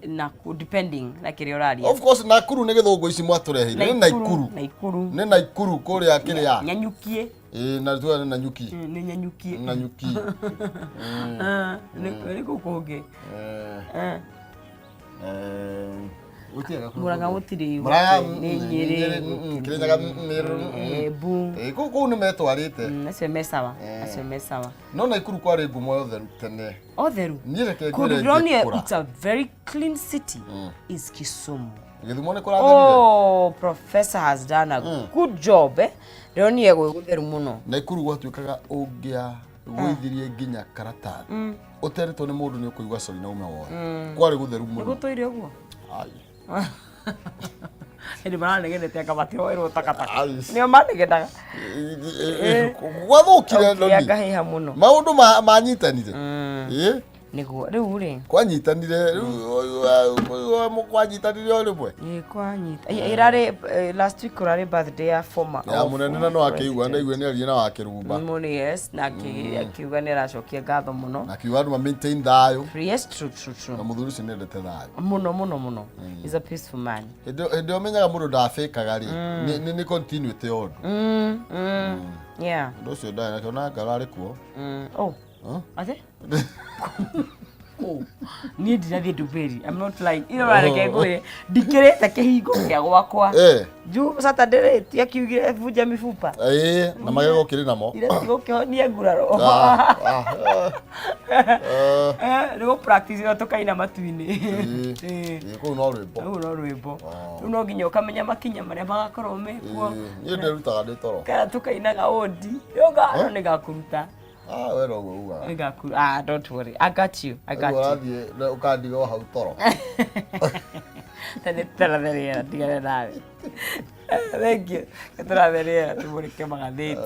Nakuru depending na kirioraria. Of course Nakuru ne githungu ici mwatureheire. Nakuru. Ne Nakuru kuria kiria. Nyanyukie. Na tu na nyuki. Ni nyanyukie. Na nyuki. Ne kukunge. Muranga mutiri ni nyiri kirinyaga bu kuku ni metwarite acio mesawa no Nakuru kwari ngumo yotheru tene otheru Kuduronia, it's a very clean city is Kisumu. Oh, professor has done a good job Ronia gutheru muno Nakuru gwatuikaga ungia gwithirie nginya karatathi uteretwo ni mundu ni ukuigwa cori na ume woe kwari gutheru muno gutoire uguo Edi mana negete akabati oero takataka. Nio manegedaga. Gwathukire ndoni. Yagahiha muno. Maundu manyitanire. Niguo riu ri. Kwanyitanire mukwanyitanire o rimwe. Kwanyita. Irare last week urare birthday ya former. Ya munene na no akiigua na igwe ni ari na wakirumba. Muno yes na akiuga ni racokia gatho muno. Na kiwa ndu maintain thayo. Yes true. Na muthuri ucio ni ndete thayo. Muno. He's a peaceful man. Ende omenyaga mundu ndafikaga ri. Ni continuity yondu. Yeah. Ndu ucio ndai na kiona ngarari kuo. Oh. Ate? Ni ndirathie nduberi. I'm not lying. Ino bareke ngure ndikirete kihingo kia gwakwa. Ju Saturday ti akiugire buja mifupa. Na magego kiri namo. Ira tigokihonia nguraro. Nigo practice yo tokaina matuini. Ko no rwimbo. No rwimbo. No nginya ukamenya makinya maria magakorwo mekuo. Ni ndirutaga ndi toro. Kana tukainaga odi. Yoga ni gakuruta. Wero uga. Igaku. Don't worry. I got you. Wathie ukandiga hau toro. Tene teraderia tigare nawe. Thank you. Teraderia tumurike magatheti.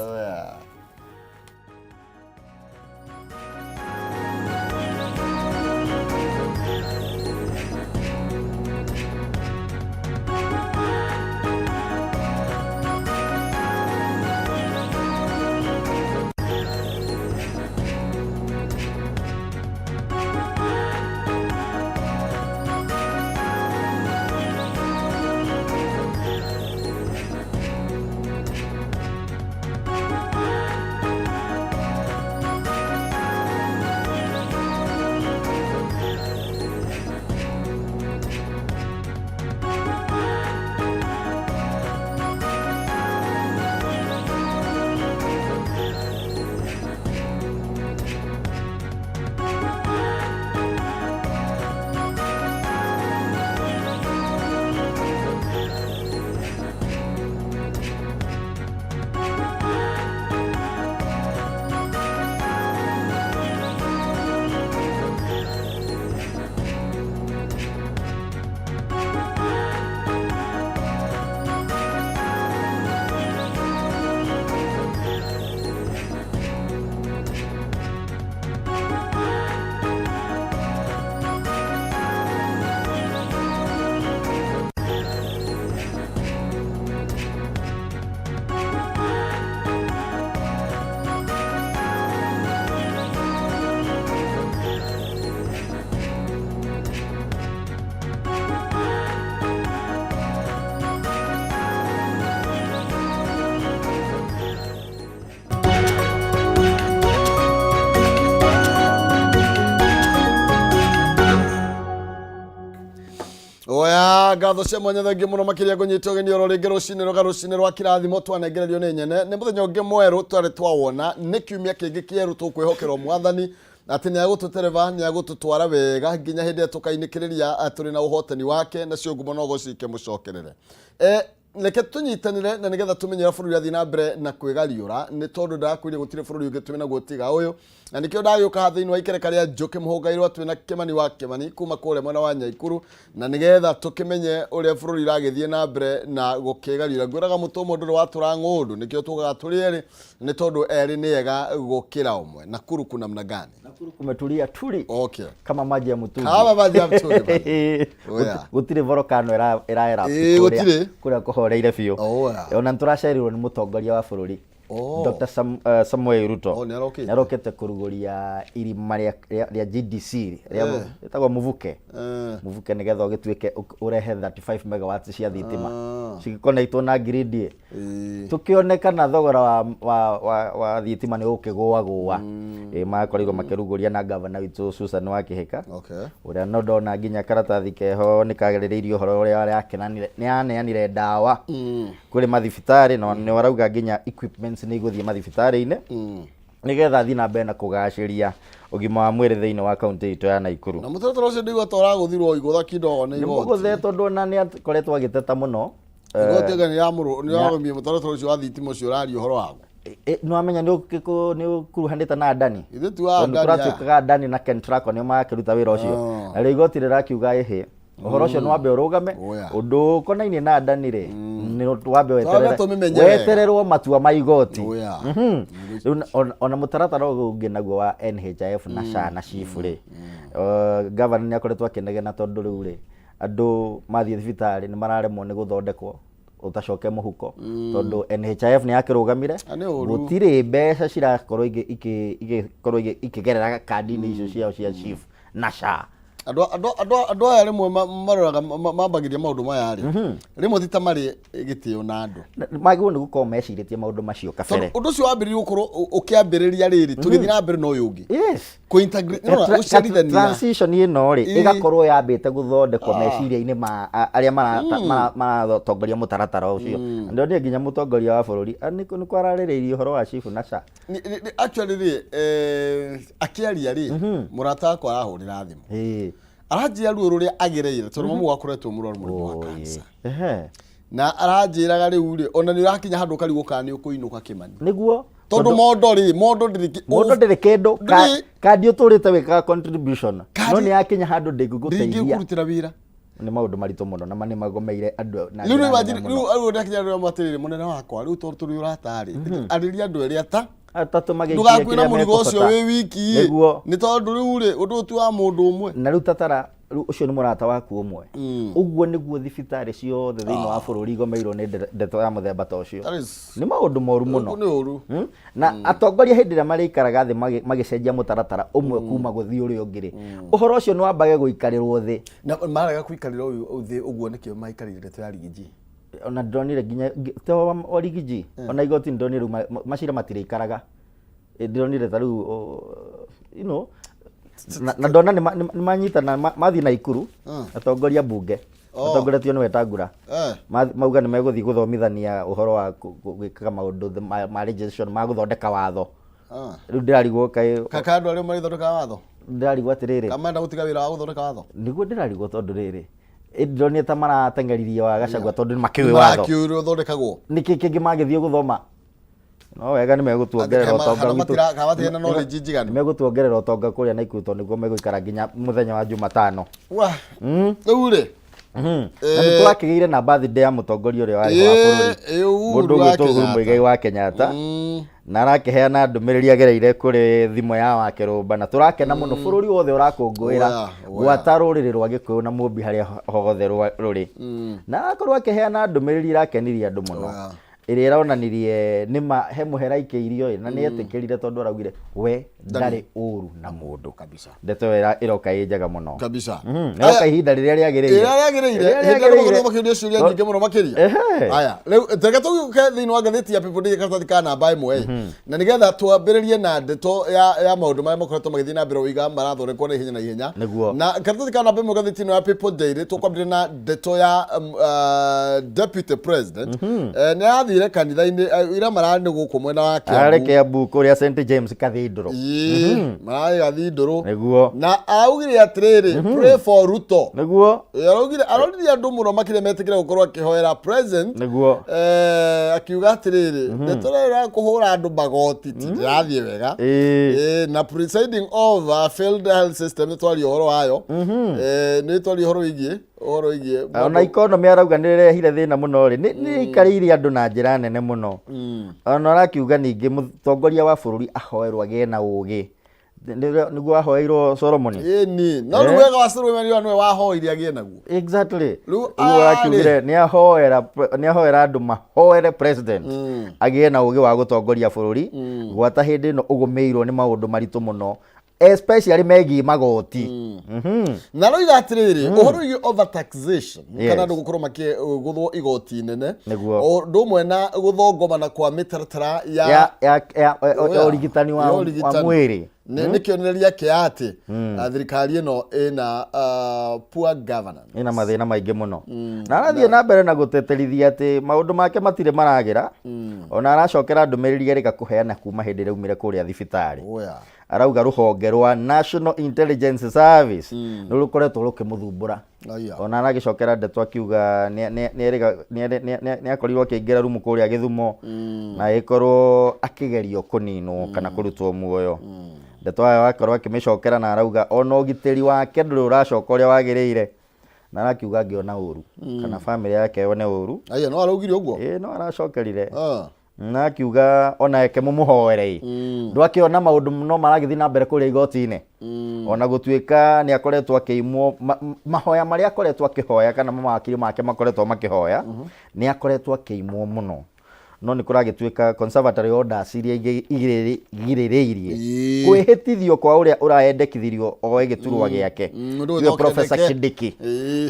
Gatho cia mwanya thengi muno makiria kunyita ugeni oro ringi rucini rwa kirathimo twanegererio ni nyene ni muthenya ungi mweru twari twawona ni kiumia kingi kieru tukwihokerwo mwathani ati ni agututereva ni agututwara wega nginya hindi tukainikiria turi na uhotani wake na cio ngumo no gocike mucokerere Leke tunyitanire na nigetha tumenyera bururi athi na mbere na kwigariura ni tondu ndakwire gutire bururi ungi tumena gutiga uyu na nikio ndagioka hathiini wa ikereka ria njuki muhungairwa twina Kimani wa Kimani kuma kure mwena wa Nyaikuru na nigetha tukimenye uria bururi iragithie na mbere na gukigariura ngwiraga mutumo nduru watura ngundu nikio tugaga turieri ni tondu eri ni yega gukira umwe na kuru kuna namna gani Nakuru kumetulia tuli okay kama maji ya mtungi kama maji ya mtungi gutire volcano iraera gutire kuria kohoreire biu ona turacerirwo ni mutongoria wa bururi Dr. Samuel Ruto nĩarokĩte kũrugũria irima rĩa GDC rĩa ĩtagwo muvuke nĩgetha ũgĩtuĩke ũrehe 35 megawatts cia thitima cigĩkoneitwo na grid tukionekana thogora wa thitima nĩ ũkĩgũagũa makorirwo makĩrugũria na governor witũ Susan Wakĩhĩka ũrĩa no ndona nginya karatathi keho nĩkagerereirio ũhoro ũrĩa nĩaneanire ndawa kũrĩ mathibitarĩ no nĩ warauga nginya equipments nĩ igũthiĩ mathibitarĩ-inĩ nĩgetha thiĩ na mbere na kũgacĩria ũgima wa mwĩrĩ thĩinĩ wa kaunti itũ ya Naikuru. Na mũtaratara ũcio nĩguo ũragũthirwo igũtha kidogo nĩ igoti. Mũgũthetwo ndona nĩ akoretwo agĩteta mũno. Igoti ĩga nĩyarũmia mũtaratara ũcio wa thitima ũcio ũraria ũhoro waguo. No amenya nĩ ũkuruhanĩte na Adani. Ithuĩ tu wa Adani. Tũratuĩkaga Adani na Kentraco nĩo makĩruta wĩra ũcio. Na rĩu igoti rĩrakiuga ĩhĩ ũhoro ũcio nĩ wambe ũrũgame ũndũ ũkonainie na Adani rĩ nĩ wambe wetererwo matua ma igoti. Ona mũtaratara ũngĩ naguo wa NHIF na SHA na SHIF rĩ governor nĩ akoretwo akĩnegena tondũ rĩu rĩ andũ mathiĩ thibitarĩ nĩ mararemwo nĩ gũthondekwo utacoke mũhuko tondũ NHIF nĩ yakĩrũgamire gũtirĩ mbeca cirakorwo ikĩgerera kandi-inĩ icio ciao cia SHIF na SHA. Andũ aya rĩmwe maroraga mambagĩria maũndũ maya rĩ rĩmwe ti ta marĩ gĩtĩo na andũ magĩrĩirwo nĩ gũkorwo mecirĩtie maũndũ macio kabere. Ũndũ ũcio wambĩrĩirie gũkorwo ũkĩambĩrĩria rĩrĩ tũgĩthiĩ na mbere na ũyũ ũngĩ transition ĩno rĩ ĩgakorwo yambĩte gũthondekwo meciria-inĩ ma arĩa maratongoria mũtaratara ũcio. Ndio nĩ nginya mũtongoria wa bũrũri nĩ kwararĩrĩirie ũhoro wa SHIF na SHA. Actually rĩ akĩaria rĩ mũrata wakwa arahũrĩra thimũ aranjĩra ruo rũrĩa agereire tondũ mamu akoretwo mũrwaru wa cancer na aranjĩraga rĩu rĩ ona nĩ ũrakinya handũ karigwo kana nĩ ũkũinũka Kĩmani nĩguo tondũ mondo ndĩrĩ kĩndũ kandi ũtũrĩte wĩkaga contribution no nĩ yakinya handũ ndĩngĩgũteithia ndĩngĩkũrutĩra wĩra nĩ maũndũ maritũ mũno na nĩ magomeire andũ na rĩu rĩu ndakinya rĩu matirĩrĩ mũnene wakwa rĩu tũrĩ ũratarĩ arĩria andũ erĩ atatũ magĩikia ndũgakwĩra mũrigo ũcio wĩ wiki nĩ tondũ rĩu rĩ ũndũ ũtu wa mũndũ ũmwe na rĩu tatara ũcio nĩ mũrata waku ũmwe ũguo nĩguo thibitarĩ ciothe thĩinĩ wa bũrũri igomeirwo nĩ ndeto ya mũthemba ta ũcio nĩ maũndũ moru mũno na atongoria hĩndĩ ĩrĩa marĩikaraga thĩ magĩcenjia mũtaratara ũmwe kuma gũthiĩ ũrĩa ũngĩ rĩ ũhoro ũcio nĩ wambage gũikarĩrwo thĩ na marega gũikarĩra thĩ ũguo nĩkĩo maikarĩire ndeto ya rigiji ona ndonire nginya to origiji ona igoti ndonire macira matirĩikaraga ndonire ta rĩu na ndona nĩ manyitana mathiĩ Naikuru atongoria mbunge atongoretio nĩ Wetangula mauga nĩ megũthiĩ gũthomithania ũhoro wa gwĩkaga maũndũ ma legislation ma gũthondeka watho rĩu ndĩrarigwo kaka andũ arĩa marĩthondeka watho ndĩrarigwo atĩrĩrĩ kamenda gũtiga wĩra wa gũthondeka watho nĩguo ndĩrarigwo tondũ rĩrĩ ndonire ta marateng'eririe wa Gachagua tondũ nĩ makĩũĩ watho thondekagwo nĩkĩ kĩngĩ magĩthiĩ gũthoma no wega nĩ megũtuongerera ũtonga witũ megũtuongerera ũtonga kũrĩa Naikuru tondũ nĩguo megũikara nginya mũthenya wa Jumatano rĩu rĩ na nĩ tũrakĩgĩire na birthday ya mũtongoria ũrĩa warĩ wa bũrũri mũndũ ũgwĩtwo Uhuru Muigai wa Kenyatta na arakĩheana ndũmĩrĩri agereire kũrĩ thimũ ya Wakĩrũmba na tũrakena mũno bũrũri wothe ũrakũngũĩra gwata rũrĩrĩ rwa Gĩkũyũ na Mũmbi harĩa hothe rũrĩ na akorwo akĩheana ndũmĩrĩri irakenirie andũ mũno ĩrĩa ĩronanirie nĩma he mũhera ikĩirio na nĩ etĩkĩrire tondũ araugire we ndarĩ ũru na mũndũ kabisa ndeto ĩroka ĩ njega mũno kabisa nĩroka ihinda rĩrĩa rĩagĩrĩire rĩagĩrĩire makĩria ciũria nyingĩ mũno makĩria haya rĩu tega tũgĩũke thĩinĩ wa ngathĩti ya People Daily karatathi ka namba ĩmwe na nĩgetha twambĩrĩrie na ndeto ya maũndũ marĩa makoretwo magĩthiĩ na mbere ũiga marathondekwo na ihenya na karatathi ka namba ĩmwe ngathĩti-inĩ ya People Daily tũkwambĩrĩria na ndeto ya Deputy President nĩ athire kanitha-inĩ ira mararĩ gũkũ mwena wa Kiambu arĩ Kiambu kũrĩa St James Cathedral mararĩ Cathedral nĩguo na augire atĩrĩrĩ pray for Ruto nĩguo araugire aroririe andũ mũno makĩria metĩkĩre gũkorwo akĩhoera president nĩguo akiuga atĩrĩrĩ nĩtũrera kũhũra andũ magoti ti rathiĩ wega na presiding over failed health system nĩtwaria ũhoro wayo nĩtwaria ũhoro wĩgiĩ ona economy arauga nĩ rĩrehire thĩna mũno rĩ nĩ ikarĩire andũ na njĩra nene mũno ona arakiuga ningĩ mũtongoria wa bũrũri ahoerwo agĩe na ũgĩ niguo ahoeirwo Solomon ni no ni wega wa Solomon ni wahoire agie naguo exactly riu akiugire ni ahoera andu mahoere president agie na ugi wa gutongoria bururi gwata hindi no ugumeirwo ni maundu maritu muno especially megi magoti na no igatiriri uhoro yu over taxation kana ndu gukorwo makiguthwo igoti nene ndu mwena guthongomana kwa mitaratara ya origitani wa mwiri ni kionereria ke ati thirikari ino ina poor governance ina mathina maingi muno na arathie na mbere na guteterithia ati maundu make matire maragira ona aracokera ndumiriri gerika kuheana kuma hindi raumire kuria thibitari arauga ruhonge rwa National Intelligence Service nurukoretwo rukimuthumbura ona aragicokera ndeto akiuga ni akorirwo akiingira rumu kuria Githumo na ikorwo akigerio kuninwo kana kurutwo muoyo ndeto ayo akorwo akimicokera na arauga ona ugitiri wake nduri uracoka uria wagiriire na arakiuga ngiona uru kana family yake yone uru no araugire uguo no aracokerire na akiuga ona eke mumuhoerei ndwakiona maundu no maragithi na mbere kuria igoti-ini ona gutuika ni akoretwo akiimwo mahoya maria akoretwo akihoya kana mawakiri make makoretwo makihoya ni akoretwo akiimwo muno no ni kuragituika conservatory orders iria igirireirie kwihitithio kwa uria uraendekithirio oe giturwa giake ndio Professor Kindiki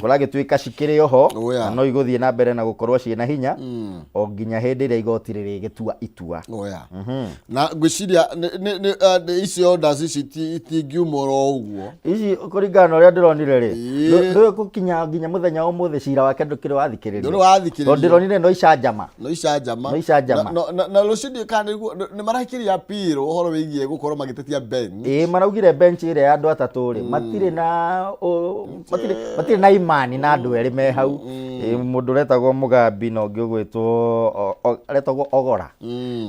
kuragituika cikiri oho no iguthie na mbere na gukorwo ciina hinya o nginya hindi iria igoti riri gitua itua na gwiciria ici orders ici itingiumoro uguo ici kuringana uria ndironire ri ndio gukinya nginya muthenya umuthi cira wake ndukiri wathikiririo ndironire no icanjama na rucidi kana ni marakiria appeal uhoro wigie gukorwo magitetia bench maraugire bench ire ya andu atatu ri matire na imani na andu eri me hau mundu retagwo Mugambi na ungi ugwitwo retagwo Ogora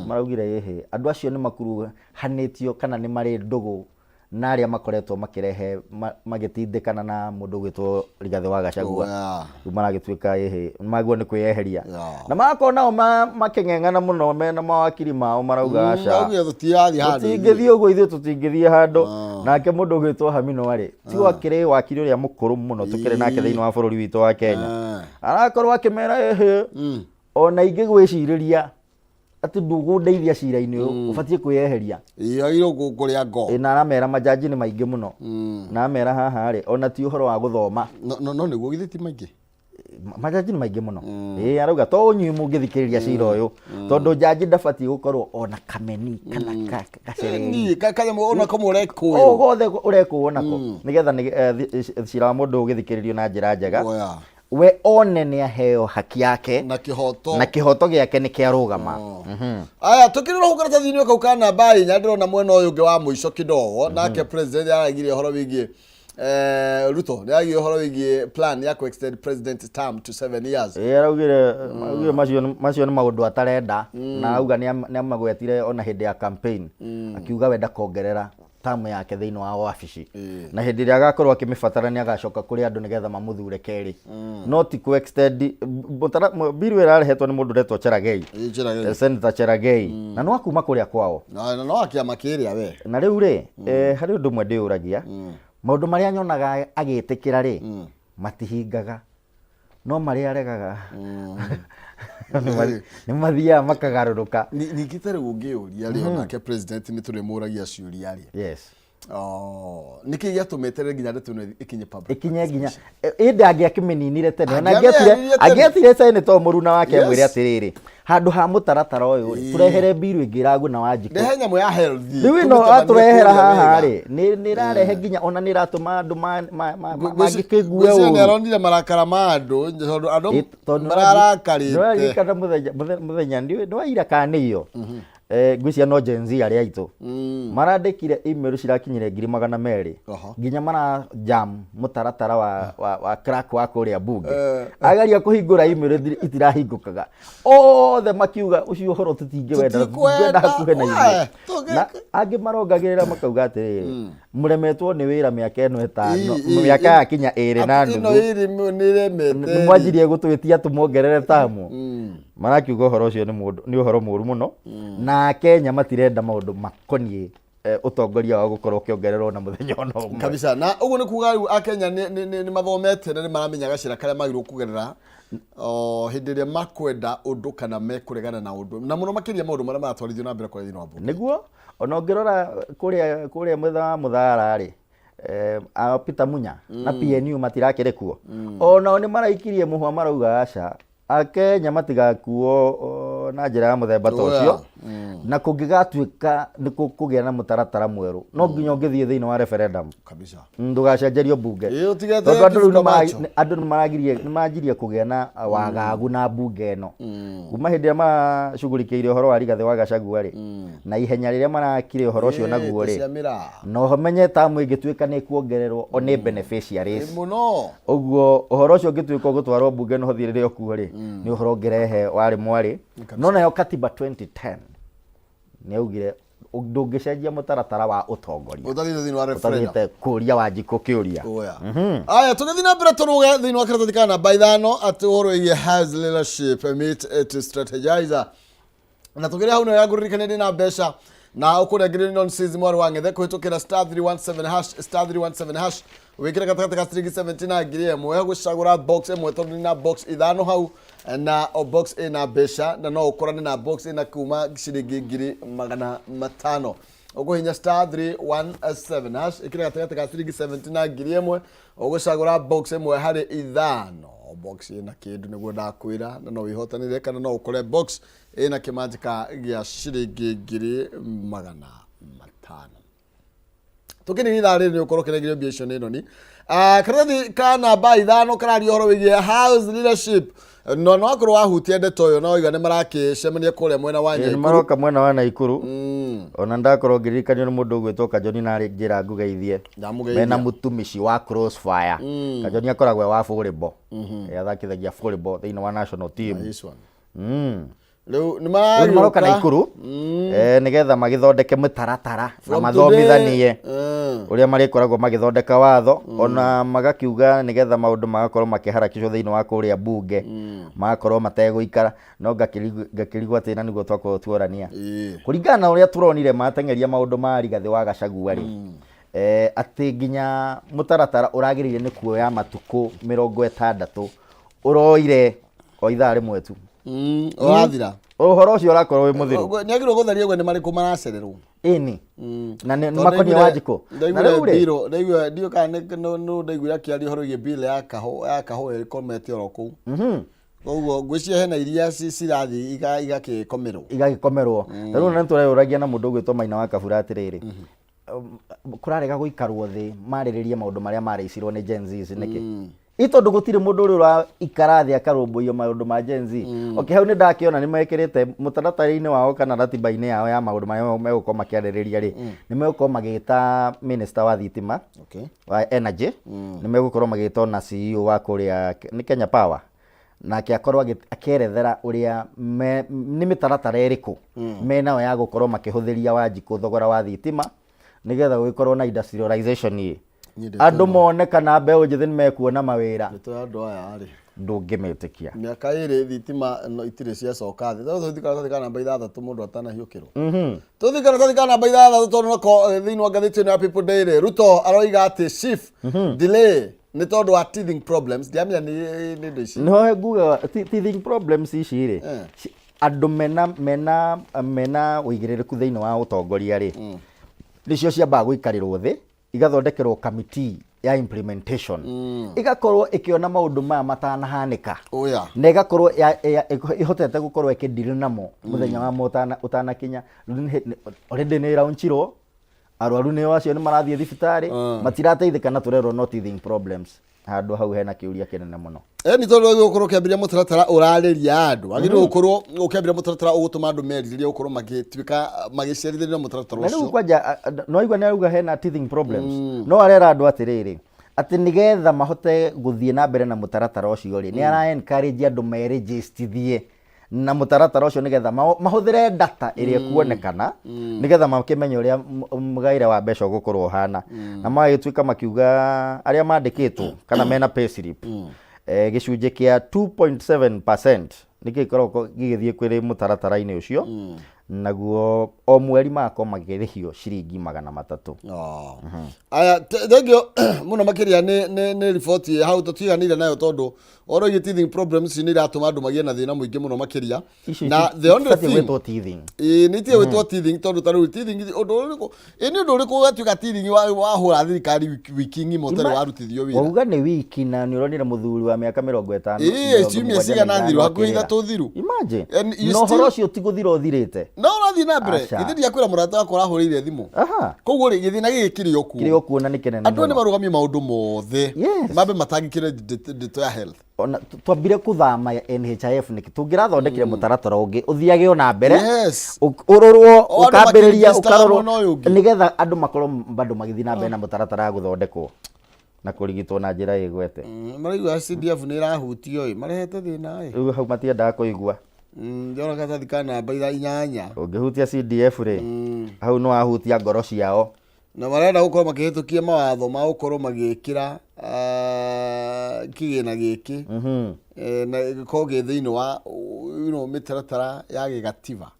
maraugire ehe andu acio ni makuru hanitio kana ni mari ndugu na aria makoretwo makirehe magitindikana na mundu gwitwo Rigathi wa Gachagua maragituika ehe maguo ni kwiyeheria na makona makengengana muno mena mawakiri mao marauga aca tutingithie uguo ithuĩ tutingithie handu nake mundu gwitwo Hamino ari tiwa kiri wakiri uria mukuru muno tukiri nake thiini wa bururi witu wa Kenya arakorwo akimera ehe ona ingi gwiciriria ati ndugundeithia cira-ini uyu ubatie kwiyeheria agiro gukuria ngo na aramera majaji ni maingi muno na amera haha ri ona ti uhoro wa guthoma no niguo githiti maingi majaji ni maingi muno arauga to unyu mungithikiriria cira uyu tondu jaji ndabati gukorwo ona kameni kana gacereri kanya ona komureko gothe ureko nako nigetha cira wa mundu ugithikiririo na njira njega we one ni aheo haki yake na kihoto giake ni kiarugama aya tukirira hukara thini kau kana bai nyandirona mwena uyu ngi wa muico kidogo nake president aragire horo wigie Ruto aragire horo wigie plan ya extend president term to 7 years aragire macio ni maundu atarenda na auga ni amagwetire ona hindi ya campaign akiuga wenda kongerera tamu yake thiini wa wabici na hindi ria agakorwo akimibatarania agacoka kuri andu nigetha mamuthure keri not to extend bill irarehetwo ni mundu retwo Cheragei Senator Cheragei na no akuma kuria kwao no akiama kiria we na riu ri hari undu mwe ndiuragia maundu maria nyonaga agitikira ri matihingaga no maria aregaga ni mathia makagaruruka nikitare ungiuria ri onake president ni turi muragia ciuria ri yes niki giatumetere nginya ndeto ikinye public ikinye nginya indi angiakimininire tene na agiatire cene to muruna wake mwire atiriri handu ha mutaratara uyu turehere biru ingiragu na wajiko ndehe nyamu ya healthy riu no aturehera haha ri ni rarehe nginya ona ni ratuma andu magikigue uyu ni arondire marakara ma andu mararakarite kana muthenya ndio ira kaniyo ngwiciria no Gen Z aria aitu marandikire email cirakinyire 200 nginya mara jam mutaratara wa crack wa kuria bunge agaria kuhingura email itirahingukaga othe makiuga ucio horo tutingewenda hakuhe na inyuĩ na angi marongagirira makauga atiri muremetwo ni wira miaka eno 5 miaka yakinya 2 na ndu mwajirie gutwitia tumuongerere tamu marakiuga horo ucio ni uhoro muru muno na Kenya matirenda maundu makonie utongoria wa gukorwo kiongererwo na muthenya ona umwe kabisa. Na uguo ni kuga akenya ni mathomete na ni maramenya gacira karia magirwo kugerera hindi ria makwenda undu kana mekuregana na undu na muno makiria maundu maria maratwarithio na mbere kwa thini wa bunge niguo ona ngirora kuria mwetha muthara ri Peter Munya na PNU matirakirekuo ona ni maraikirie muhwa marauga aca akenya matigakuo na njira ya muthemba tocio na kungigatuika ni kugia na mutaratara mweru no nginya ngithie thiini wa referendum kabisa ndugacenjerio bunge andu ni majirie kugia na wagagu na bunge no kuma hindi macugurikiire uhoro wa Rigathi wa Gachagua ri na ihenya riria marakire uhoro ucio naguo ri no menye tamu ingituika ni kuongererwo oni beneficiaries muno uguo uhoro ucio ngituika gutwarwo bunge no hothire okuo ri ni uhoro ngerehe wari mwari no nayo katiba 2010 ni augire ndungicenjia mutaratara wa utongoria uthathire thini wa referendum kuria Wanjiku kiuria aya tugathie na mbere turuge thini wa karatathi kana namba 5 ati uhoro ye has leadership meet to strategize na tugire hau no yaguririkane na mbeca na ukurengerio nonsense mwari wa ngethe kuhitukira *317# wikira gatagata ka string 17 ngiri emwe gucagura box emwe tondu na box ithano hau na box ina mbeca na no ukorane na box ina kuma ciringi ngiri 500 uguhinya *317# ikira gatagata ka string 17 ngiri emwe ugucagura box emwe hari ithano box ina kindu niguo ndakwira na no wihotanire kana no ukore box ina kimanjika gia ciringi ngiri 500 tukini ni thari ni ukorwo kiregerio biacio nino ni karatathi kana namba 5 karario horo wigie house leadership no akorwo wahutie ndeto yo no iga ni marakicemania kuria mwena wa Naikuru ni maroka mwena wa Naikuru ona ndakorwo ngirikanio ni mundu gwitwo Kajoni na ri njira ngugeithie mena mutumici wa Crossfire Kajoni akoragwo wa volleyball yathakithagia volleyball thiini wa national team Leo ni maroka Naikuru nigetha magithondeke mutaratara na mathomithanie uria marikoragwo magithondeka watho ona magakiuga nigetha maundu magakorwo makiharakicwo thiini wa kuria bunge magakorwo mateguikara no ngakirigwa tina niguo twakorwo tuorania kuringana na uria turonire matengeria maundu ma Rigathi wa Gachagua ri ati nginya mutaratara uragirire ni kuoya matuku 60 uroire o ithaa rimwe tu orathira uhoro ucio urakorwo wi muthiru ni agirwo gutharia gwe ni mariku maracererwo ini na ni makonia Wanjiku na riu biro ndaigua ndio kana no ndaigua kiari horo ye bill ya kaho komete oroku uguo ngwiciria hena iria cirathi igagikomerwo riu na tureyuragia na mundu gwitwo Maina wa Kabura atiriri kurarega guikarwo thi mariririe maundu maria mareicirwo ni Gen Z niki itondu gutire mundu uri ura ikarathi akarumbuyo maundu ma Gen Z okay hau ni ndakiona ni mekirite mutaratara-ini wao kana ratiba-ini yao ya maundu mayo megukoma makiaririria ri ni megukoma magita minister wa thitima wa energy ni megukorwo magita na CEO wa kuria ni Kenya Power na akiakorwo akierethera uria ni mitaratara iriku menao ya gukorwo makihuthiria Wanjiku thogora wa thitima nigetha gukorwo na industrialization andu mone kana mbeu njithi ni mekuona mawira to andu aya ari ndungimetikia miaka iri thitima no itire cia coka thi to thikara kana namba 6 mundu atanahiukirwo to thikara kana namba 6 to no thiini wa ngathiti na People Daily Ruto aroiga ati chief delay ni tondu wa teething problems diamia ni ndici no nguga teething problems ici ri andu mena uigiririku thiini wa utongoria ri nicio ciamba guikarirwo thi igathondekerwo committee ya implementation igakorwo ikiona maundu maya matanahanika na igakorwo ihotete gukorwo ikidili namo muthenya wa utanakinya already ni raunchiro arwaru ni wacio ni marathie thibitari matirateithika na turero no teething problems handu hau hena kiuria kinene muno ni tondu gukorwo kiambiria mutaratara urariria andu agirwo gukorwo ukiambiria mutaratara ugutuma andu meririe gukorwo magituika magicerithĩria mutaratara ucio na kwanja no igwa ni auga hena teething problems no arera andu atiriri ati nigetha mahote guthie na mbere na mutaratara ucio ri ni ara encourage andu meregistrithie na mutaratara ucio nigetha mahuthire data iria kuonekana nigetha makimenye uria mugaire wa mbeca gukorwo hana na magituika makiuga aria mandikitwo kana mena pay slip gicunje kia 2.7% nikikorwo gigithie kwiri mutaratara-ini ucio naguo o mweri mako magirihio ciringi 300. Aya thengio muno makiria ni report hau tutiganire nayo tondu oro teething problems ni iratuma andu magie na thina muingi muno makiria na the only thing ni tie wetwo teething tondu taru teething undu uriku ni undu uriku gatuika teething wa hura thirikari wiki ngimo tere warutithio wira wauga ni wiki na ni uronire muthuri wa miaka 50 ciumia cigana thiru hakuhi ithatu thiru imagine no horo cio tiguthiru uthirite no urathi na mbere githiri akwira murata wakora ahurire thimu koguo ri githina gikiri oku na ni kenene andu ni marugamia maundu mothe mabe matangikire ndeto ya health ona twambire kuthama NHIF niki tungirathondekire mutaratara ungi uthiage ona mbere urorwo ukambiriria ukarorwo nigetha andu makorwo bado magithina mbere na mutaratara ya guthondekwo na kurigitwo na njira igwete marigwa CDF ni irahutio marehete thina riu hau matiendaga kuigua ndona kata thikana namba 8 ungihutia CDF ri hau no ahutia ngoro ciao na marenda gukorwo makihitukia mawatho ma gukorwo magikira kigina giki na gikorwo gi thiini wa mitaratara ya gigatiba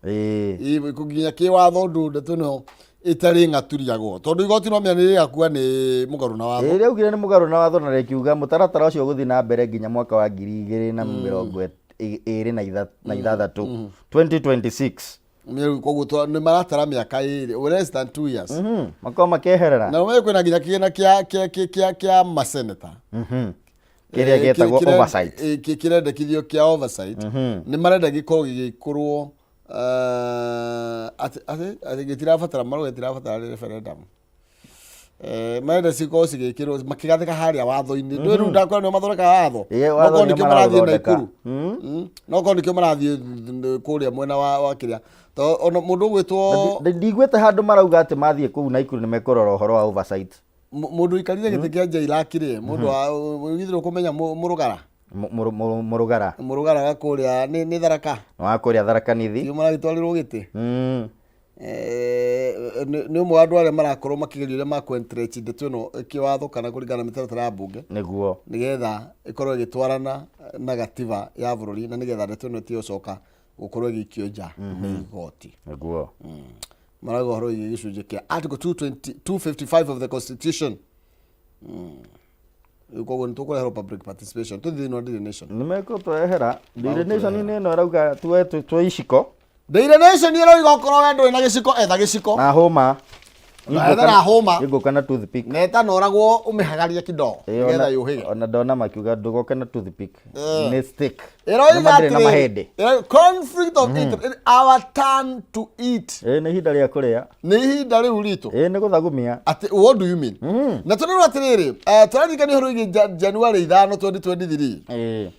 kuginya ki watho ndeto no itari ngaturiagwo tondu igoti no mianire yakua ni mugaru na watho riugire ni mugaru na watho na rekiuga mutaratara ucio guthi na mbere nginya mwaka wa 2026 2026 koguo ni maratara miaka less than 2 years makao makeherera na ume kwina nginya kigina kia maseneta kiria getagwo oversight kirendekithio kia oversight ni marenda gikorwo gigikurwo ati gitirabatara marwe gitirabatara referendum marenda cikorwo cigikirwo makigathika haria watho-ini ndu riu ndakora ni mathoreka watho no nikio marathie na ikuru no nikio marathie kuria mwena wa kiria to ono mundu gwitwo ndigwete handu marauga ati mathie kuu na ikuru ni mekorora uhoro wa oversight mundu ikarire gite kia jaila akire mundu withiro kumenya murugara wa kuria ni tharaka wa kuria tharaka nithi ti maragitwarirwo giti ni umwe andu aria marakorwo makigeria uria makwentrech ndeto ino kiwatho kana kuringana mitaratara ya bunge niguo nigetha ikorwo igitwarana na gatiba ya bururi na nigetha ndeto ino ti ucoka gukorwo igikio nja ni igoti niguo marago horo igicunje kia article 255 of the constitution koguo nitukureherwo public participation tuthi no Daily Nation nimeko twehera Daily Nation ni no rauga tuwe iciko Daily Nation ni rauga okorwo wendo na giciko etha giciko na homa na homa igoka na toothpick neta noragwo umihagaria kidogo nigetha yuhige ona ndona makiuga ndugoka na toothpick ni stick na mahende conflict of interest our turn to eat ni hinda ria kuria ni hinda riu ritu ni guthagumia ati what do you mean na tunero atiriri turathikani horo igi January 5 2023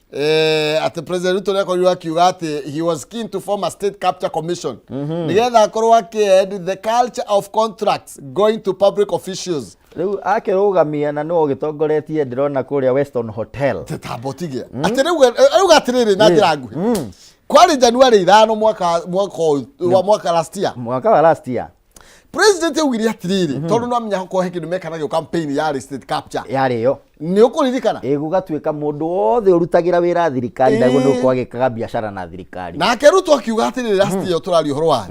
ati president Ruto ni akorirwo akiuga ati he was keen to form a state capture commission nigetha akorwo akiend the culture of contracts going to public officials riu akirugamia na no gitongoretie ndirona kuria Weston Hotel tetabotige ati riu atiriri na njira nguhi kwari January 5 mwaka wa last year president ugiri atiriri tondu no amenya ko hekindu mekanaga campaign ya state capture yari yo ni ukuririkana gugatuika mundu wothe urutagira wira thirikari ndago no kwagikaga biashara na thirikari nake Ruto akiuga atiriri last year turari uhoro wa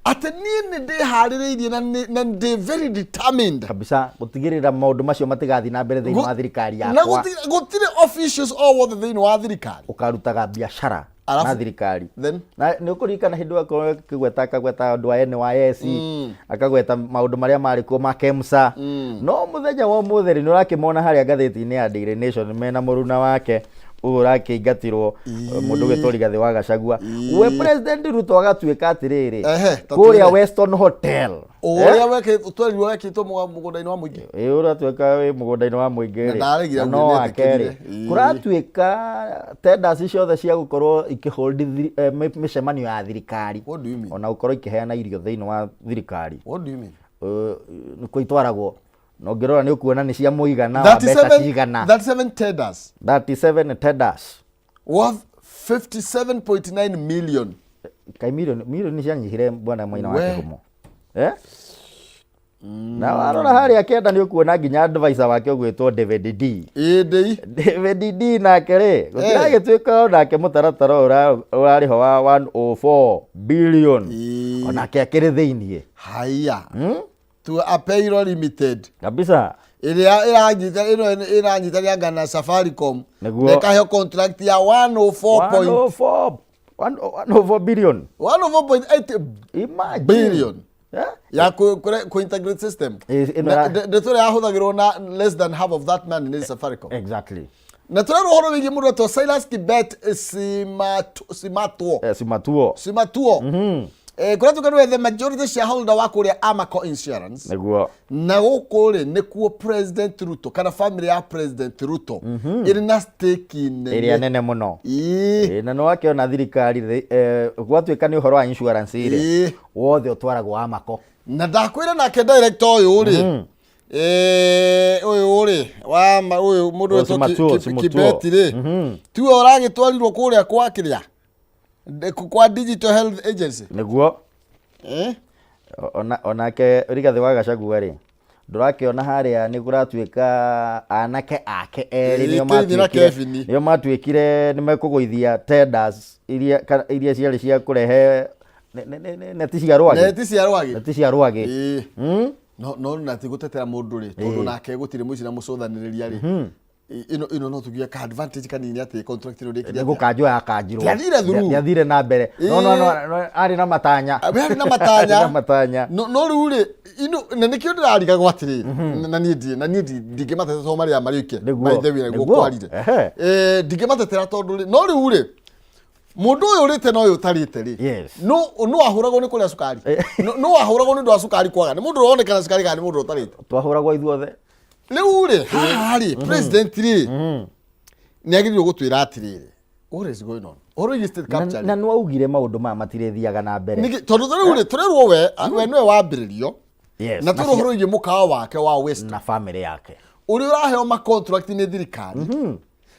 ati ni ndihaririirie na ndi very determined kabisa gutigirira maundu macio matigathi na mbere thiini wa thirikari yakwa na gutire officials all wothe thiini wa thirikari ukarutaga biashara na thirikari na ni ukurikana hindu akoro kigweta andu a NYS akagweta maundu maria mari ko ma KEMSA no muthenya wa mutheri ni urakimona haria ngatheti-ini ya Daily Nation mena muruna wake urake igatirwo mundu gitori gathi wa Gachagua we president Ruto agatuika atiriri kuria Weston Hotel uria weke utwari weke to mugunda-ini wa muingi uratuika we mugunda-ini wa muingi no akeri kuratuika tenders ciothe cia gukorwo ikihold micemanio ya thirikari ona gukorwo ikiheana irio thiini wa thirikari what do you mean niko itwaragwo no ngirora ni ukuona ni cia muigana wa mbeca cigana 37 tenders worth 57.9 million kai million cia nyihire bwana Maina wa Kihumo Na warora haria kenda ni ukuona nginya advisor wake ugwitwo David D. David D nake ri gutiragituika nake mutaratara urari ho wa 104 billion onake akiri thiini haya to a payroll limited kabisa iranyita ngana Safaricom nekahe contract ya 104 billion 104.8 billion ya ku integrate system the tore ahuthagirwo na less than half of that man in Safaricom exactly na tore rohoro wigi mundu to Silas Kibet simatuo kura tukanu the majority shareholder wa kuria Amaco Insurance neguo na gukuri nikuo President Ruto kana family ya President Ruto iri na stake iri nene muno na no akiona thirikari gwatuika ni uhoro wa insurance iri wothe utwaragwo Amaco na ndakwira nake director uyu uri uyu mundu Kibet ri tu oragitwarirwo kuria kwa kiria kwa Digital Health Agency neguo onake Rigathi wa Gachagua ri ndurakiona haria ni kuratuika anake ake eri nio matuikire ni mekugoithia tenders iria ciari cia kurehe neti cia rwagi no nati gutetera mundu ri tondu nake gutire muici na mucuthaniriria ri ino no tugia ka advantage kanini ati contract ro ndikiri gukanjwa yakanjirwo yathire na mbere no ari na matanya no ruri ino na nikio ndirariga gwatiri na nie ndingimatete to maria marike by the way gukwarire ndingimatetera tondu no ruri mundu uyu rite no uyu tarite ri no ahuragwo ni kuria sukari no ahuragwo ni ndo sukari kwaga ni mundu uronekana sukari kana ni mundu utarite twahuragwo ithuothe Leure hari president ri niagiririo gutwira atiriri what is going on oro state capture na no augire maundu matirethiaga na mbere niki tondu leure turerwo we niwe wambiririo na turuhoro ige mukawa wake wa west na family yake uri uraheo ma contract ni thirikari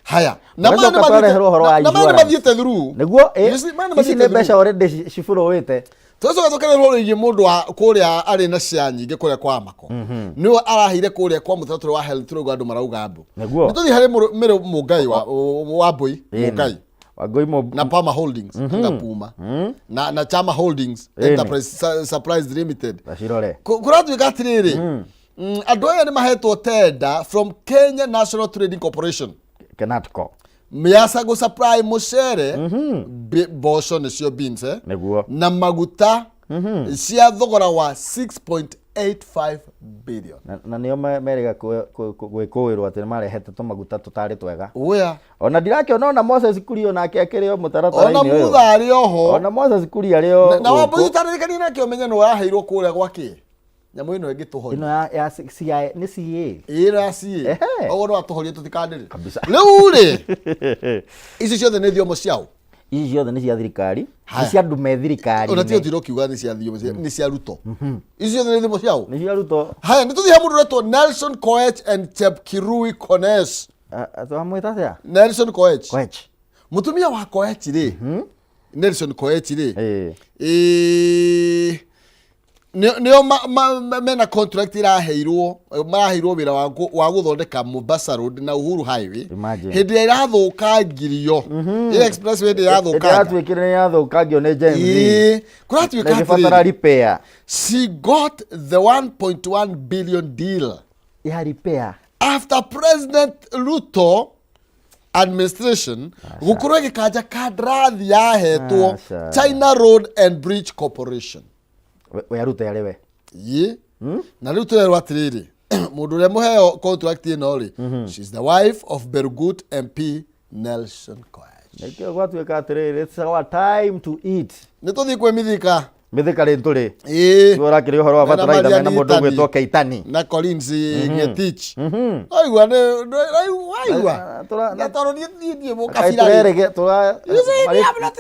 haya na mani mathiete through niguo ici ni mbeca already cifurowite Tozo tukare rolo igi mundu wa kuria ari na cia nyinge kuria kwa Amaco niwe arahire kuria kwa mutaratara wa health turugo andu marauga andu nituthi hari mere mugai wa boy mugai na Pama Holdings nga Puma na Chama Holdings Enterprise Surprise Limited kuratuika atiriri andu aya ni mahetwo tender from Kenya National Trading Corporation Kenatco miasa go supply mushere bosho nicio beans na maguta cia thogora wa 6.85 billion na nio merega gwikuirwo ati marehete to maguta tutari twega oya ona ndirakiona ona Moses Kuria nake akirio mutaratara-ini ona muthari oho ona Moses Kuria rio na wambu taririkani nake omenya no yaheirwo kuria gwaki nyamu ino egituhoria ino ya CI ni CA ira CA ogo no atuhoria tutikandire kabisa riu ri ici ciothe ni thiomo ciao ici ciothe ni cia thirikari ni cia andu me thirikari ona tio tiro kiuga ni cia thiomo ni cia Ruto ici ciothe ni thiomo ciao ni cia Ruto haya nituthia mundu retwo Nelson Koech and Chepkirui Kones atwamwita cia Nelson Koech mutumia wa Koech ri Nelson Koech ri nio mena contract iraheirwo maraheirwo wira wa guthondeka Mombasa Road na Uhuru Highway hindi irathukangirio ile expressway irathukangio atuikire yathukangio ni Gen Z kuratuika repair she got the 1.1 billion deal ya repair after President Ruto administration gukurwe gikanja kandrathi yahetwo China Road and Bridge Corporation we Ruto yalewe na Ruto yarwa atiriri mundu ria muheo contract ino ri she's the wife of Bergut MP Nelson Koech nekio gwatuika atiriri it's our time to eat nituthi kwe mithika ri nturi tuora kiri horo wa faturaitha mena mundu gwitwo Keitani na Collins Ngetich aigwa na toro ni mukabira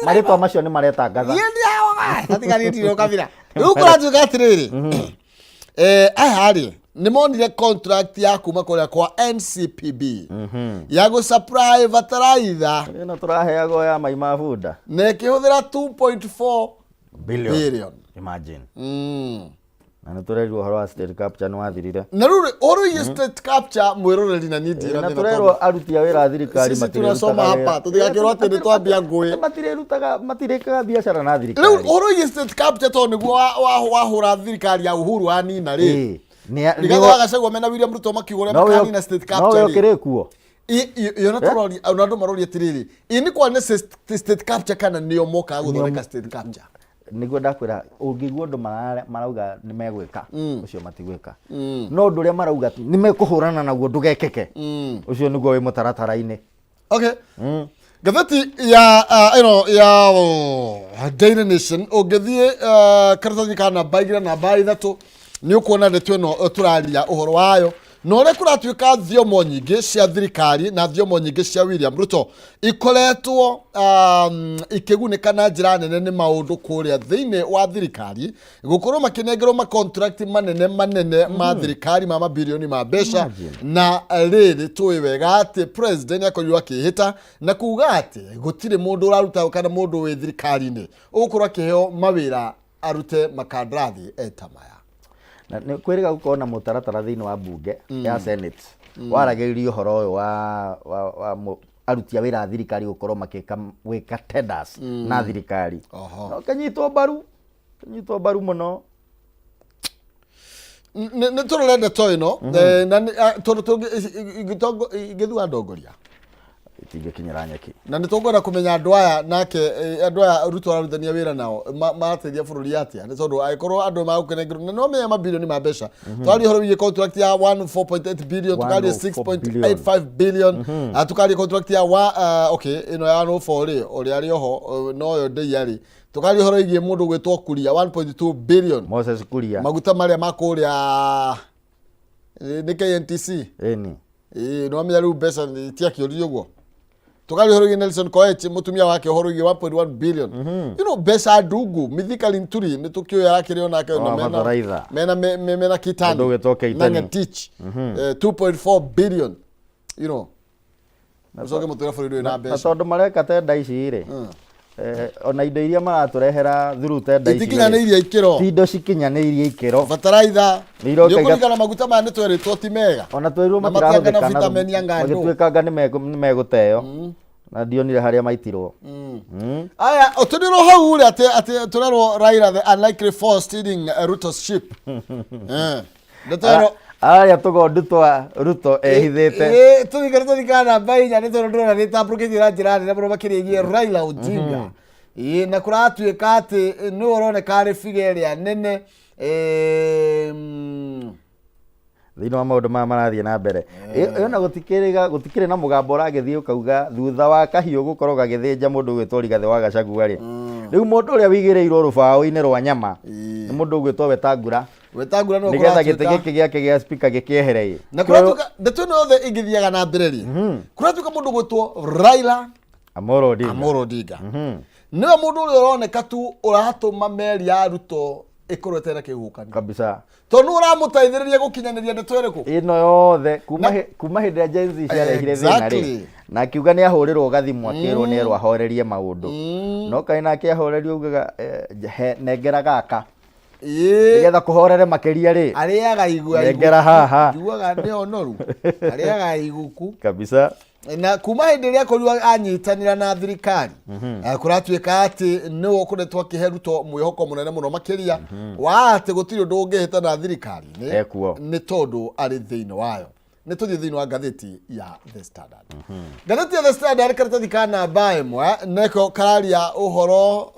maritwa macio ni maretangatha atigari ndiro kabira riu kuratuika atiriri ahari ni monire contract ya kuma kuria kwa NCPB ya go supply faturaitha ino turaheago ya maima bunda na kihuthira 2.4 billion imagine na turerwo horo wa state capture no athirire na rure oro state capture mwiroreri na nidi na turerwo aruti a wira thirikari matirerutaga hapa tuthigakirwo ati ni twambia ngui matirekaga biashara na thirikari riu oro state capture to niguo wahura thirikari ya Uhuru wa nina ri nigatho Gachagua mena William Ruto makigore makanina state capture no yokire kuo yona torori unado marori atiriri ini kwa ne state capture kana niyo moka guthondeka state capture niguo ndakwira ungiguo ndu marauga ni megwika ucio matigwika no ndu ria marauga ni mekuhurana naguo ndugekeke ucio niguo wi mutaratara-ini. Okay. Gatheti ya ya Daily Nation ungithie karatathi kana baigira na bai thatu ni ukuona ndeto ino turaria uhoro wayo no re kuratuika thiomo nyingi cia thirikari na thiomo nyingi cia William Ruto ikoretwo ikigunika na njira nene ni maundu kuria thiine wa thirikari gukorwo makinengerwo ma contract manene ma thirikari ma mabilioni ma besha na riri tuwi wega ati president akorirwo akihita na kuga ati gutire mundu uraruta kana mundu wi thirikari-ini ugukorwo akiheo mawira arute makandrathi etamaya na ni kwiriga gukorwo na mutaratara thiini wa bunge ya Senate waragiririo horo uyu wa aruti a wira thirikari gukorwo makika gwika tenders na thirikari no kanyitwo baru muno ne turorenda toino na tondu igithua ndongoria itingikinyira nyeki na nitungwenda kumenya andu aya nake andu aya Ruto aruthania wira nao marateithia bururi atia ni tondu aikorwo andu magukenengirwo na no meya mabilioni ma besha twari horo wi contract ya 4.8 billion tukari 6.85 billion tukari contract ya okay ino ya no for ori ari oho no yo ndei ari tukari horo igie mundu gwitwo Kuria 1.2 billion Moses Kuria maguta maria makuria ni KNTC no meya ru besha tia kiori uguo tukali horo Nelson Koech mutumia wake horo 1.1 billion you know besa dugu mithikali nturi ni tukio yake leo na mena kitani na teach 2.4 billion you know usoge mutura forido na besa atondo mareka tenda ici ri ona indo iria maraturehera through tenda ici itikinyaneirie ikiro indo cikinyaneirie ikiro fertilizer ndio maguta ma nitweritwo ti mega ona twirwo matirahuthika na magituikanga ni meguteo na dionire haria maitirwo aya otuniro hau uri ati turero Raila the unlikely force stealing Ruto's ship ndetero aya tugondu twa Ruto ehithite tugikarito dikana bainya ni tondu ndona ni tabrukithira njira nene muno makirigie Raila Odinga na kuratuika ati ni uroneka ari figure nene thiini wa maundu maya marathie na mbere yona gutikire na mugambo uragithie ukauga thutha wa kahiu gukorwo gagithinja mundu gwitwo Rigathi wa Gachagua ri riu mundu uria wigireirwo rubao-ini rwa nyama ni mundu gwitwo Wetangula no nigetha gite giki giake gia speaker gikiehere na kuratuka ndeto no the igithiaga na mbere ri kuratuka mundu gwitwo Raila Amolo Odinga niwe mundu uria uroneka tu uratuma meri ya Ruto ikorwo tena kihukani kabisa tonu uramutaithiriria gukinyaniria ndeto iriku ino yothe kuma hindi ya jenzi ciarehire thina ri na akiuga ni ahurirwo gathimwa kirwo ni erwo ahorerie maundu no kaina akiahorerio ugaga nengera gaka nigetha kuhorere makiria ri ariaga igua nengera haha juaga ni onoru ariaga iguku kabisa na kuma hindi ria korirwo anyitanira na thirikari kuratuika ati ni ukuretwo akiheruto mwihoko munene muno makiria wa ati gutiri undu ungihita na thirikari ni tondu ari thiini wayo ni tuthi thiini wa gatheti ya The Standard gatheti ya The Standard karatathi kana baemwe neko kararia uhoro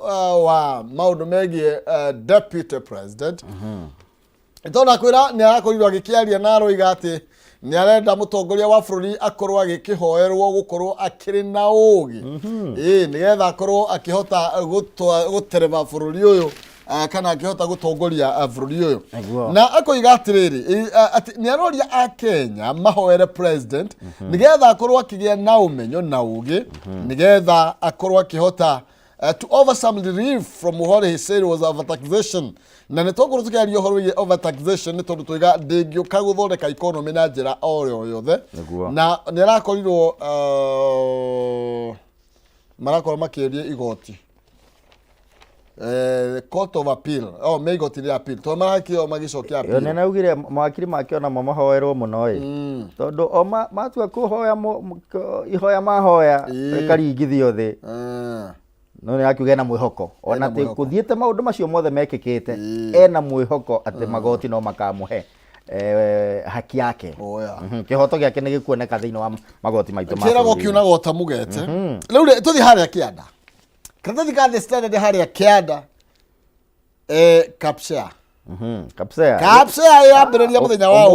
wa maundu megie deputy president itona kwira ni arakorirwo agikiaria na aroiga ati ni arenda mutongoria wa bururi akorwo agikihoerwo gukorwo akiri na ugi nigetha akorwo akihota gutereva bururi uyu kana akihota gutongoria bururi uyu na akoiga atiriri ati ni aroria a Kenya mahoere president nigetha akorwo akigia na umenyo na ugi nigetha akorwo akihota to offer some relief from what he said was overtaxation na nitogoro tukiario horo ye overtaxation ni tondu twiga ndingio kaguthondeka economy na njira oro yothe na nirakorirwo marakora makiria igoti Court of Appeal may got the appeal to marakio magicokia appeal yo naugire mawakiri makiona mahoerwo muno tondu o matua kuhoya ihoya mahoya karingithio thi no ni akiuga na mwihoko ona ati kuthiete maundu macio mothe mekikite ena mwihoko ati magoti no makamuhe haki yake kihoto giake ni gikuoneka thiini wa magoti maitu ma kira gokiuna gota mugete riu tuthi haria kianda krathathi ka the standard haria kianda kapsea kapsea yambiriria muthenya wa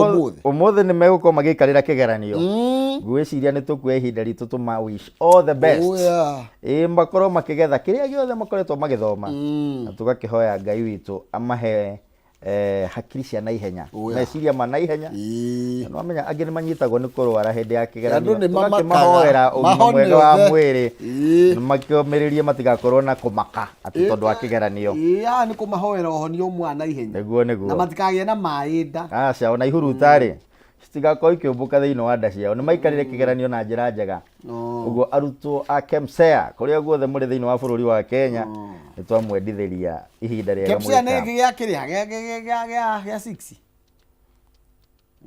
umuthi ni megukorwo magikarira kigeranio ngwiciria ni tukue ihinda ritu tuma wish all the best makorwo makigetha kiria giothe makoretwo magithoma na tugakihoya Ngai witu amahe hakiri cia naihenya meciria ma naihenya no amenya angi ni manyitagwo ni kurwara hindi ya kigeranio tukimahoera ũgima mwega wa mwĩrĩ makĩomĩrĩrie matigakorwo na kũmaka ati tondu wa kigeranio ni kumahoera ũhonio mwa naihenya niguo na matikagĩe na maĩ nda aca ona ihurutarĩ citigakorwo ikĩũmbũka thĩinĩ wa nda ciao nĩ maikarire kigeranio na njĩra njega ũguo arutwo a KEMSEA kũrĩa guothe mũrĩ thĩinĩ wa bũrũri wa Kenya nĩ twamwendithĩria ihinda rĩega KEMSEA nĩ gĩa kĩrĩa gĩa 6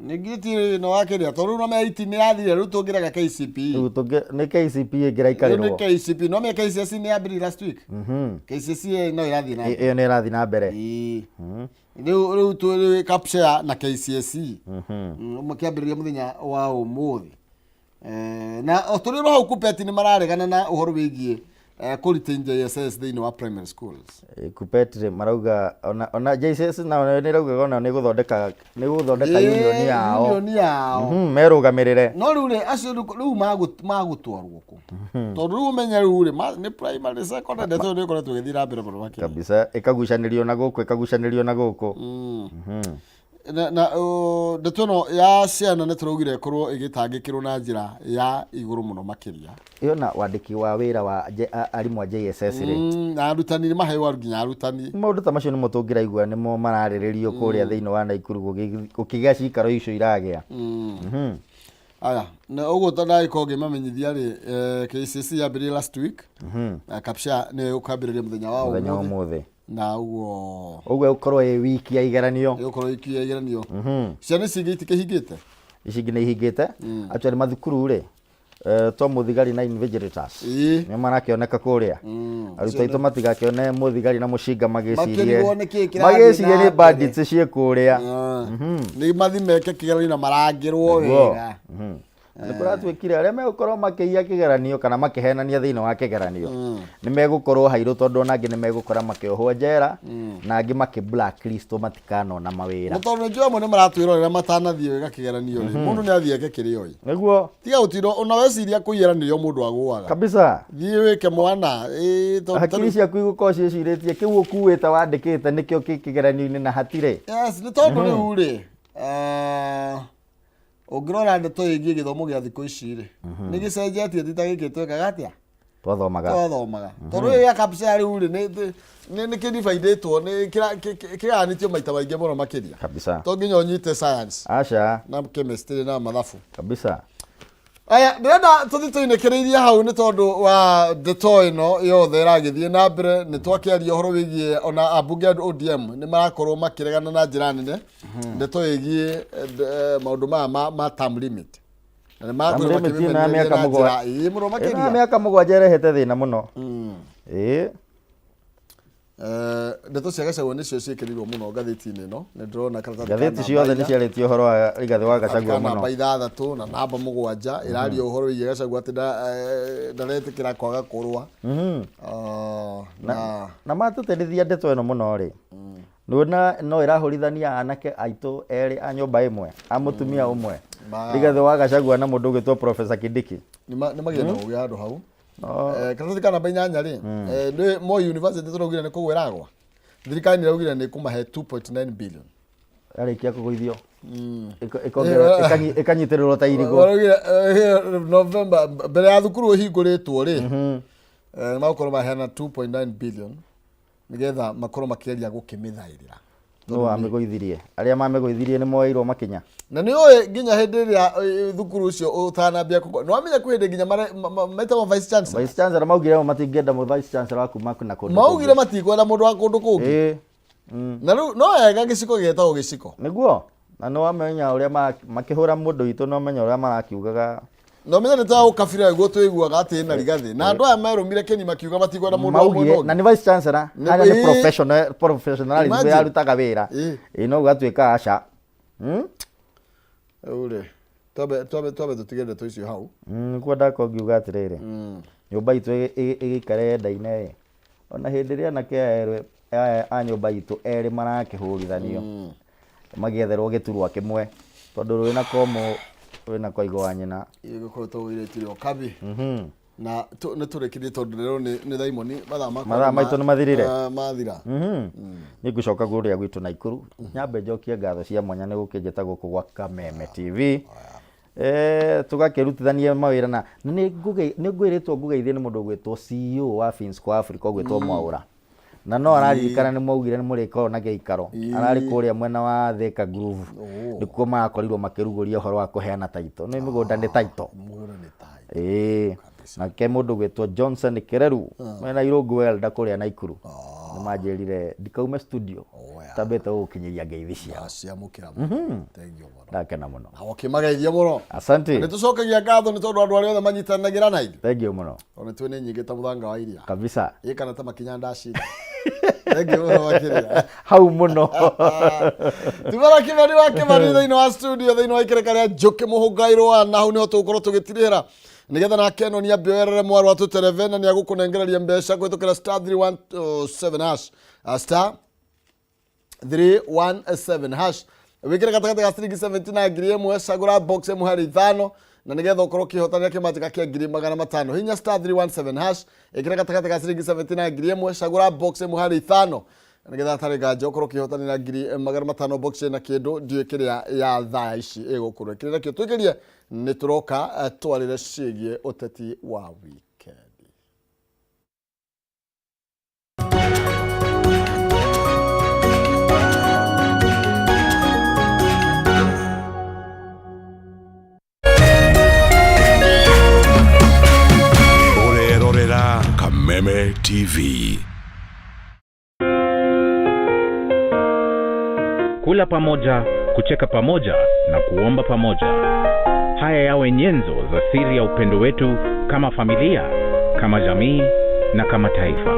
nĩ gĩti no wakĩrĩa tondũ no me 18 nĩ yathire rĩu tũngĩraga KCPE rĩu nĩ KCPE ĩngĩraikarĩrwo nĩ KCPE no me KCSE nĩ yambĩrĩirie last week KCSE no ĩrathiĩ na ĩyo nĩ ĩrathiĩ na mbere rĩu tũrĩ KEMSEA na KCSE makĩambĩrĩria mũthenya wa ũmũthĩ na tũrĩ no hau KUPPET nĩ mararegana na ũhoro wĩgiĩ kũretain JSS thĩinĩ wa primary schools KUPPET marauga ona JSS na nĩ rauga ona nĩ gũthondeka union yao merũgamĩrĩre no rĩu acio rĩu magũtwarwo kũ tondũ rĩu ũmenya rĩu nĩ primary secondary ndeto nĩ ĩkoretwo ĩgĩthiĩ na mbere bũrũri wa Kenya kabisa ĩkagucanĩrio na gũkũ na ndeto no ya ciana nĩ tũraugire ĩkorwo ĩgĩtangĩkĩrwo na njĩra ya igũrũ mũno makĩria iyo na wandĩki wa wĩra wa arimũ a JSS rĩ na arutani nĩ maheo nginya arutani maũndũ ta macio nĩmo tũngĩraigua nĩmo mararĩrĩrio kũrĩa thĩinĩ wa Naikuru gũkĩgĩa cikaro icio iragĩa aya na uguo tandagĩkorwo ngĩmamenyithia rĩ KCSE yambĩrĩirie last week KEMSEA nĩ ũkambĩrĩria mũthenya wa ũmũthĩ na uguo ukorwo wiki ya igeranio ciana cingĩ itikĩhingĩte ici ingĩ nĩ ihingĩte acio nĩ mathukuru rĩ to mũthigari na invigilators nĩ marakĩoneka kũrĩa arutwo aitũ matigakĩone mũthigari na mũcinga magĩcirie nĩ bandits ciĩ kũrĩa nĩ mathi meke kĩgeranio na marangĩrwo wega nĩ kũratuĩkire arĩa megũkorwo makĩiya kĩgeranio kana makĩhenania thĩinĩ wa kĩgeranio nĩ megũkorwo hairũ tondũ ona angĩ nĩ megũkora makĩohwo njera na angĩ makĩ-blacklist matikanona mawĩra tondũ nĩ njũĩ amwe nĩ maratwĩrorera matanathiĩ wega kĩgeranio mũndũ nĩ athiĩ eke kĩrĩa oĩ nĩguo tiga gũtinda ona weciria kũiyĩranĩrio mũndũ agũaga kabisa thiĩ wĩke mwana hakiri ciaku igũkorwo ciĩcirĩtie kĩu ũkuĩte wandĩkĩte nĩkĩo kĩgeranio-inĩ na hatirĩ nĩ tondũ rĩu rĩ ũngĩrora ndeto ĩgiĩ gĩthomo gĩa thikũ ici rĩ nĩ gĩcenjetie ti ta gĩkĩ twekaga atĩa twathomaga tondũ rĩu ya KEMSEA rĩu rĩ nĩ kĩdivaidĩtwo nĩ kĩgayanĩtio maita maingĩ mũno makĩria kabisa to nginya ũnyite science aca na chemistry na mathabu kabisa aya ndĩrenda tũthi tũinĩkĩrĩirie hau nĩ tondũ wa ndeto ĩno yothe ĩragĩthiĩ na mbere nĩ twakĩaria ũhoro wĩgiĩ ona ambunge ODM nĩ marakorwo makĩregana na njĩra nene ndeto ĩgiĩ maũndũ maya ma term limit na nĩmakorwo makĩmenyithia mĩaka mũgwanja ĩrehete thĩna mũno ndeto cia Gachagua nĩcio ciĩkĩrĩirwo mũno ngathĩti-inĩ ĩno nĩ ndĩrona ngathĩti ciothe nĩ ciarĩtie ũhoro wa Rigathĩ wa Gachagua mũno namba 6 na namba 7 ĩraria ũhoro wĩgiĩ Gachagua atĩ ndaretĩkĩra kwaga kũrũa na matũtĩrithia ndeto ĩno mũno rĩ no ĩrahũrithania anake aitũ erĩ a nyũmba ĩmwe a mũtumia ũmwe Rigathĩ wa Gachagua na mũndũ ũgĩtwo Professor Kindiki nĩ magĩe na ũgĩ handũ hau karatathi ka namba 8 rĩ nĩ Moi University tũraugire nĩ kũgwa ĩragwa thirikari nĩ ĩraugire nĩ kũmahe 2.9 billion arĩkia kũgũithio ĩkanyitĩrĩrwo ta irigũ November mbere ya thukuru ũhingũrĩtwo rĩ magũkorwo maheana 2.9 billion nĩgetha makorwo makĩgeria gũkĩmĩthaĩrĩra no amegoithirie aria mamegoithirie ni moeirwo makinya na ni oe ginya hindi ria thukuru ucio utanambia no amenya kwende ginya meta vice chancellor maugire matingenda mu vice chancellor waku maku na kundu maugire matikwenda mundu wa kundu kungi na no ega giciko getagwo giciko niguo na no amenya uria makihura mundu itu no amenya uria marakiugaga no menya nita ukabira guo twiguaga ati na rigathi na andu aya merumire keni makiuga matikwenda mundu wa mundu na ni vice chancellor ara ni professionalism ya rutaga wira no gatwika aca ure tobe tutigende tuicio hau kwenda kongiuga atiriri nyumba itu igikare ndaine ona hindi ria na kerwe a nyumba itu eri marakihurithanio magietherwo giturwa kimwe tondu rwina komo wena koigo nyina igiko tugiretirio kabi na ne turekirie tondu rero ni daimoni mathaa maitu ni mathirire mathira ni gucoka guria gwitu na ikuru nyambe njokie ngatho cia mwanya ni gukinjeta guku gwa Kameme TV tugakirutithania mawira na ni ngwiritwo ngugeithie ni mundu gwitwo CEO wa Fins kwa Africa gwitwo Mwaura na no araririkana ni mwaugire ni murikoro na geikaro arari kuria mwena wa Thika Groove nikuo makorirwo makiruguria uhoro wa kuheana taito ni migunda ni taito na ke mundu gwitwo Johnson Kireru mwena Irungu Welda kuria na Ikuru ni manjirire ndikaume studio tabete gukinyiria ngeithi cia mukira thank you muno ndakena muno mageithia muno asante ni tucokagia ngatho ni tondu andu aria othe manyitanagira na ithu thank you muno ona twe ni nyingi ta muthanga wa iria kabisa ikana ta makinya ndashira thank you muno makiria hau muno tubara kimani wa kimani thini wa studio thini wa ikereka ria njuki muhungairwo na hau niho tugukorwo tugitirira nigetha na keno ni ambioerere mwaru atu televena ni agukunengereria mbeca kwitukira star 317 hash star 317 hash wikire gatagati ga ciringi 79 ngiri imwe cagura box imwe hari 5 na nigetha ukorwo kihotanira kimatika kia ngiri 500 hinya star 317 hash ikire gatagati ga ciringi 79 ngiri imwe cagura box imwe hari 5 na nigetha tarega njo ukorwo kihotanira ngiri 500 box na kindu ndiye kiria ya thaa ici igukorwo kirira kio twigerie ni turoka twarire cigie uteti wa weekend. Orerorera Kameme TV. Kula pamoja, kucheka pamoja na kuomba pamoja. Haya yawe nyenzo za siri ya upendo wetu kama familia, kama jamii na kama taifa.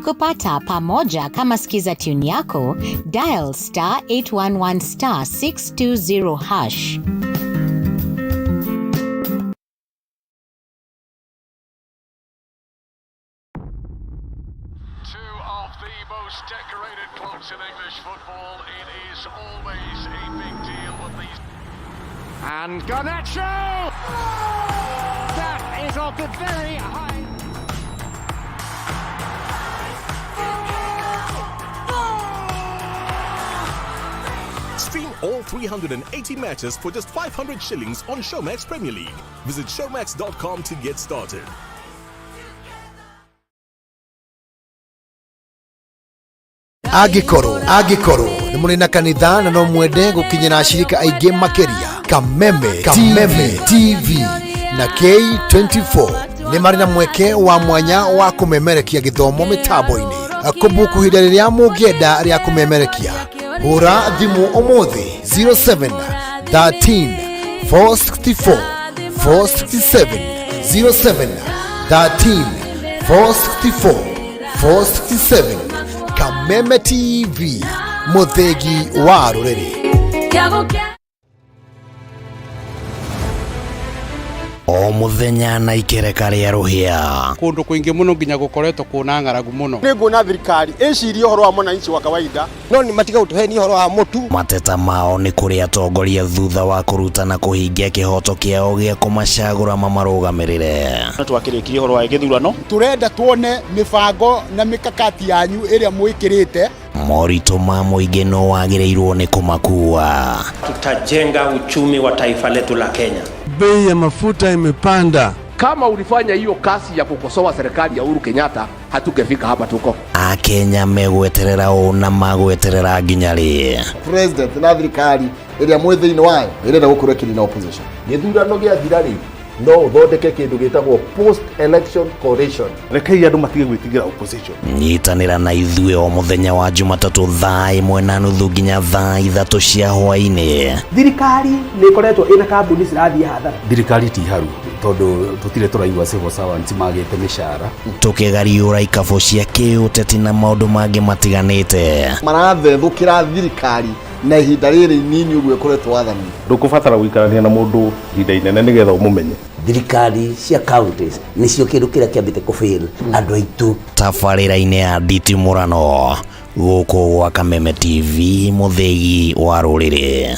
Kupata pamoja kama sikiza tune yako, dial star 811 star 620 hash. Decorated clubs in English football, it is always a big deal with these. And Garnacho! That is off the very high. Stream all 380 matches for just 500 shillings on Showmax Premier League. Visit showmax.com to get started. Agikoro ni muri na kanitha na no mwende gukinyira ashirika aige makeria Kameme TV na K24 ni mari na mweke wa mwanya wa kumemerekia githomo mitambo-ini kumbukuhira riria mugienda ria kumemerekia hura thimu umuthi 07 13 464 467 07 13 464 467 Kameme TV muthegi wa ruriri. O muthenya na ikereka ria ruhia kundu kuingi muno nginya gukoretwo kuna ngaragu muno ni nguna thirikari icirie horo wa mwananchi wa kawaida no ni matiga utuheni horo wa mutu mateta mao ni kuri atongoria thutha wa kurutana kuhingia kihoto kiao gia kumacagura mamarugamirire twakirikirie horo wa githurano turenda tuone mibango na mikakati yanyu iria mwikirite morito ma muingi no wagireirwo ni kumakua. Tutajenga uchumi wa taifa letu la Kenya. Bei ya mafuta imepanda, Kama ulifanya hiyo kasi ya kukosoa serikali ya Uhuru Kenyatta, hatungefika hapa tuko. Akenya megweterera na magweterera nginya ri president na thirikari iria mwithiini wayo irenda gukurekiri na opposition. Githurano gia thirari no uthondeke kindu gitagwo post election coalition. Rekei andu matige gwitigira opposition. Nyitanira na ithuĩ o muthenya wa Jumatatu thaa 1:30 nginya thaa 3 cia hwaĩ-inĩ. Thirikari nĩ ikoretwo ina kambuni cirathiĩ hathara. Thirikari ti haru tondu tutire turaigua civil servants magite mishara. Tukigariũra ikabo cia kĩũteti na maũndũ mangĩ matiganĩte. Marathethũkĩra thirikari na ihinda rĩrĩ inini ũguo ĩkoretwo wathani. Ndũkũbatara gũikarania na mũndũ ihinda inene nĩgetha ũmũmenye. Thirikari cia counties nĩcio kĩndũ kĩrĩa kĩambĩte kũfail andũ aitũ. Tabarĩra-inĩ ya nditimũrano gũkũ gwa Kameme TV, mũthegi wa rũrĩrĩ.